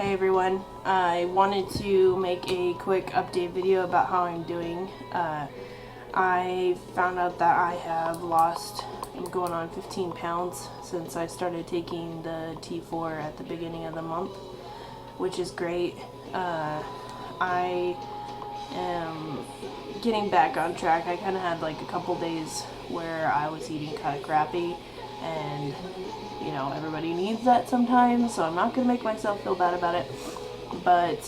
Hey everyone, I wanted to make a quick update video about how I'm doing. I found out that I have lost, I'm going on 15 pounds since I started taking the T4 at the beginning of the month, which is great. I am getting back on track. I kind of had like a couple days where I was eating kind of crappy, and you know, everybody needs that sometimes, so I'm not going to make myself feel bad about it. But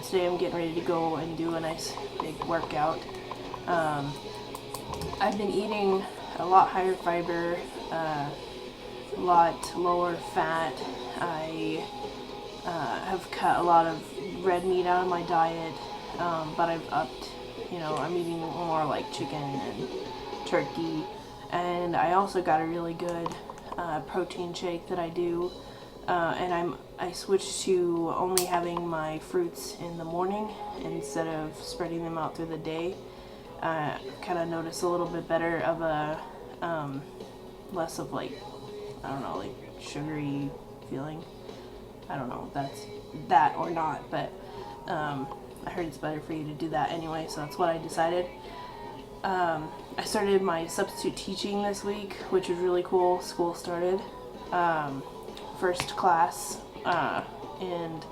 today I'm getting ready to go and do a nice big workout. I've been eating a lot higher fiber, a lot lower fat. I have cut a lot of red meat out of my diet, but I've upped, you know, I'm eating more like chicken and turkey. And I also got a really good protein shake that I do, and I switched to only having my fruits in the morning instead of spreading them out through the day. Kind of notice a little bit better of a less of like, I don't know, like sugary feeling. I don't know if that's that or not, but I heard it's better for you to do that anyway, so that's what I decided. I started my substitute teaching this week, which was really cool. School started, first class, and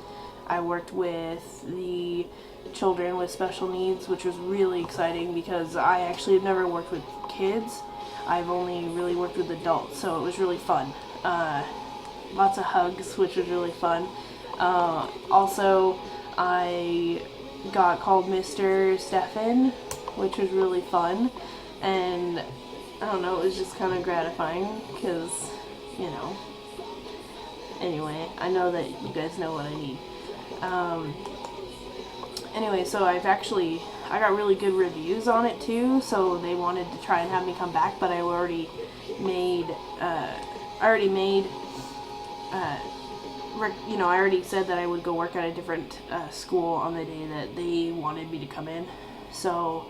I worked with the children with special needs, which was really exciting because I actually have never worked with kids. I've only really worked with adults, so it was really fun. Lots of hugs, which was really fun. Also, I got called Mr. Stefan, which was really fun, and I don't know, it was just kind of gratifying because, you know, anyway, I know that you guys know what I need. Anyway, so I got really good reviews on it too, so they wanted to try and have me come back, but I already made, you know, I already said that I would go work at a different school on the day that they wanted me to come in, so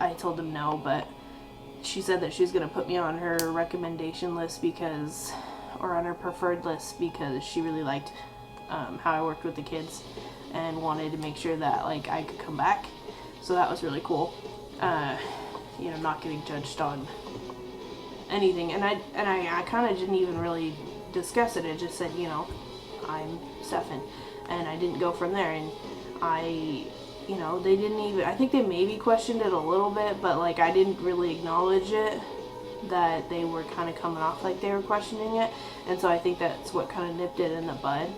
I told them no, but she said that she was going to put me on her recommendation list or on her preferred list because she really liked how I worked with the kids and wanted to make sure that like I could come back. So that was really cool. You know, not getting judged on anything, and I kind of didn't even really discuss it. I just said, you know, I'm Stefan, and I didn't go from there. And you know, they didn't even, I think they maybe questioned it a little bit, but like I didn't really acknowledge it, that they were kind of coming off like they were questioning it, and so I think that's what kind of nipped it in the bud.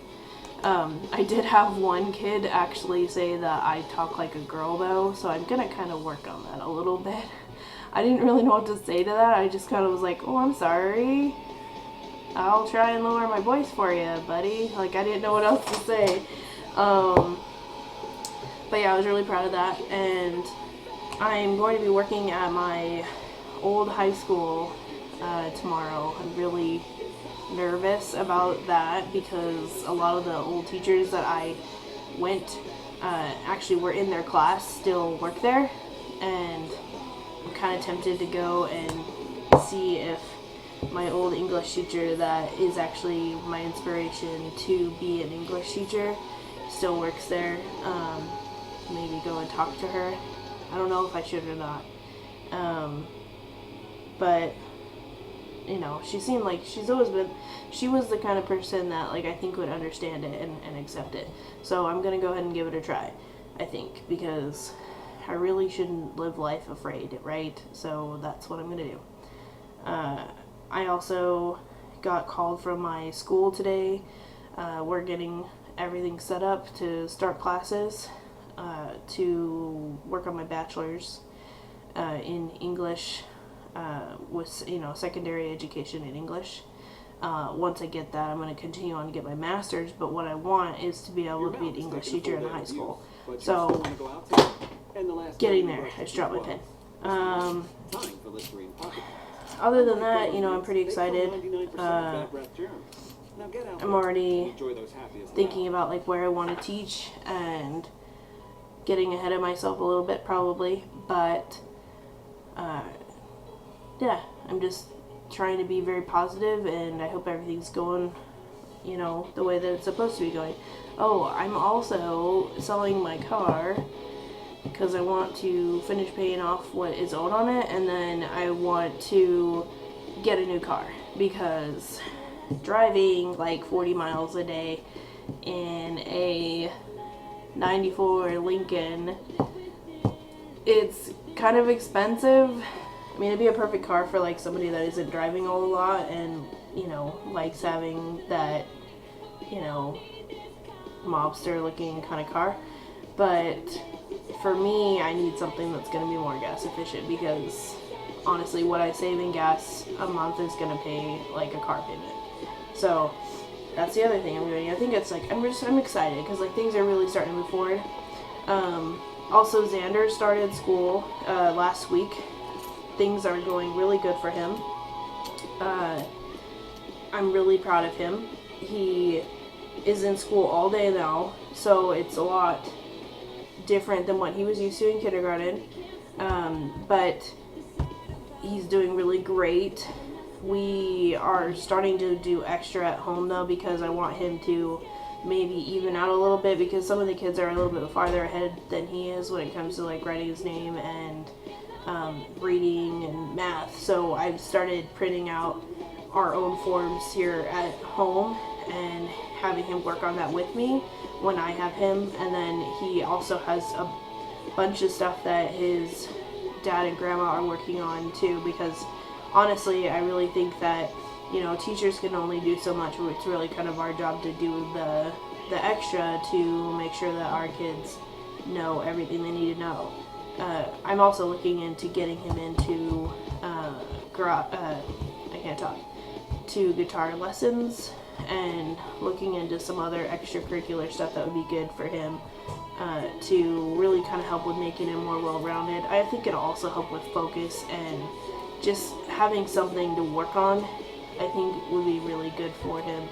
I did have one kid actually say that I talk like a girl though, so I'm gonna kind of work on that a little bit. I didn't really know what to say to that. I just kind of was like, oh, I'm sorry, I'll try and lower my voice for you, buddy. Like, I didn't know what else to say. But yeah, I was really proud of that, and I'm going to be working at my old high school tomorrow. I'm really nervous about that because a lot of the old teachers that I actually were in their class still work there, and I'm kind of tempted to go and see if my old English teacher that is actually my inspiration to be an English teacher still works there. Maybe go and talk to her. I don't know if I should or not. But, you know, she seemed like she was the kind of person that, like, I think would understand it and accept it. So I'm going to go ahead and give it a try, I think, because I really shouldn't live life afraid, right? So that's what I'm going to do. I also got called from my school today. We're getting everything set up to start classes. To work on my bachelor's in English, with, you know, secondary education in English. Once I get that, I'm going to continue on to get my master's, but what I want is to be able to be an English teacher in high school. So, getting there. I just dropped my pen. Other than that, you know, I'm pretty excited. I'm already thinking about like where I want to teach and getting ahead of myself a little bit probably, but yeah, I'm just trying to be very positive, and I hope everything's going, you know, the way that it's supposed to be going. Oh, I'm also selling my car because I want to finish paying off what is owed on it, and then I want to get a new car because driving like 40 miles a day in a 94 Lincoln, it's kind of expensive. I mean, it'd be a perfect car for like somebody that isn't driving a whole lot and, you know, likes having that, you know, mobster looking kind of car. But for me, I need something that's going to be more gas efficient because honestly, what I save in gas a month is going to pay like a car payment. So that's the other thing I'm doing. I think it's like, I'm excited because like things are really starting to move forward. Also, Xander started school last week. Things are going really good for him. I'm really proud of him. He is in school all day now, so it's a lot different than what he was used to in kindergarten. But he's doing really great. We are starting to do extra at home though because I want him to maybe even out a little bit because some of the kids are a little bit farther ahead than he is when it comes to like writing his name and reading and math. So I've started printing out our own forms here at home and having him work on that with me when I have him. And then he also has a bunch of stuff that his dad and grandma are working on too, because honestly I really think that, you know, teachers can only do so much. It's really kind of our job to do the extra to make sure that our kids know everything they need to know. I'm also looking into getting him into to guitar lessons and looking into some other extracurricular stuff that would be good for him to really kind of help with making him more well-rounded. I think it'll also help with focus and just having something to work on. I think would be really good for him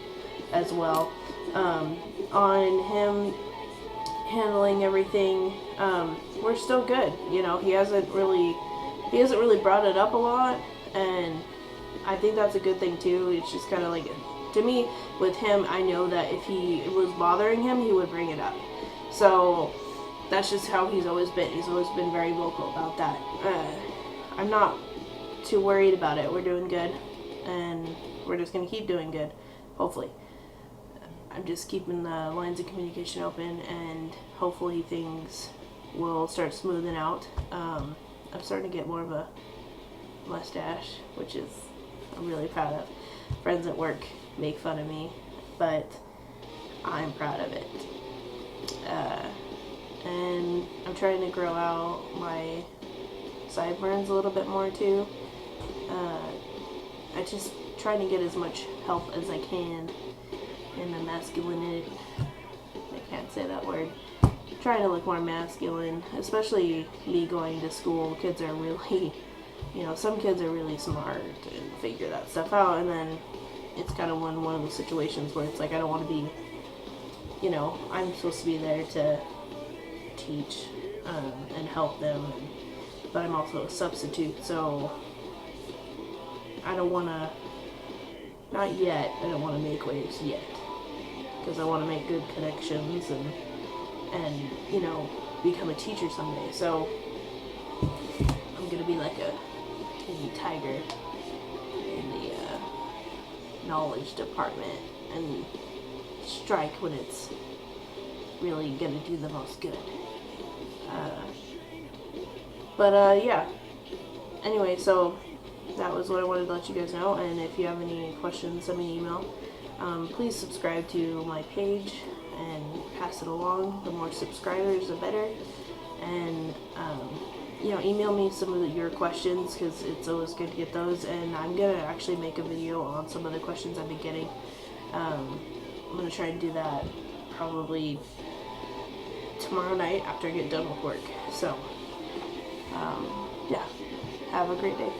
as well. On him handling everything, we're still good. You know, he hasn't really brought it up a lot, and I think that's a good thing too. It's just kind of like, to me, with him, I know that if it was bothering him, he would bring it up. So that's just how he's always been. He's always been very vocal about that. I'm not too worried about it. We're doing good, and we're just gonna keep doing good, hopefully. I'm just keeping the lines of communication open, and hopefully things will start smoothing out. I'm starting to get more of a mustache, which is I'm really proud of. Friends at work make fun of me, but I'm proud of it. And I'm trying to grow out my sideburns a little bit more too. I just trying to get as much help as I can in the masculinity. I can't say that word. Trying to look more masculine, especially me going to school. Kids are really, you know, some kids are really smart and figure that stuff out, and then it's kind of one of those situations where it's like I don't want to be, you know, I'm supposed to be there to teach and help them, but I'm also a substitute, so I don't want to, not yet, I don't want to make waves yet, because I want to make good connections and you know, become a teacher someday. So I'm gonna be like a tiger in the knowledge department and strike when it's really gonna do the most good. Yeah. Anyway, so that was what I wanted to let you guys know, and if you have any questions, send me an email. Please subscribe to my page and pass it along. The more subscribers, the better. And you know, email me some of your questions, because it's always good to get those, and I'm gonna actually make a video on some of the questions I've been getting. I'm gonna try and do that probably tomorrow night after I get done with work. So yeah, have a great day.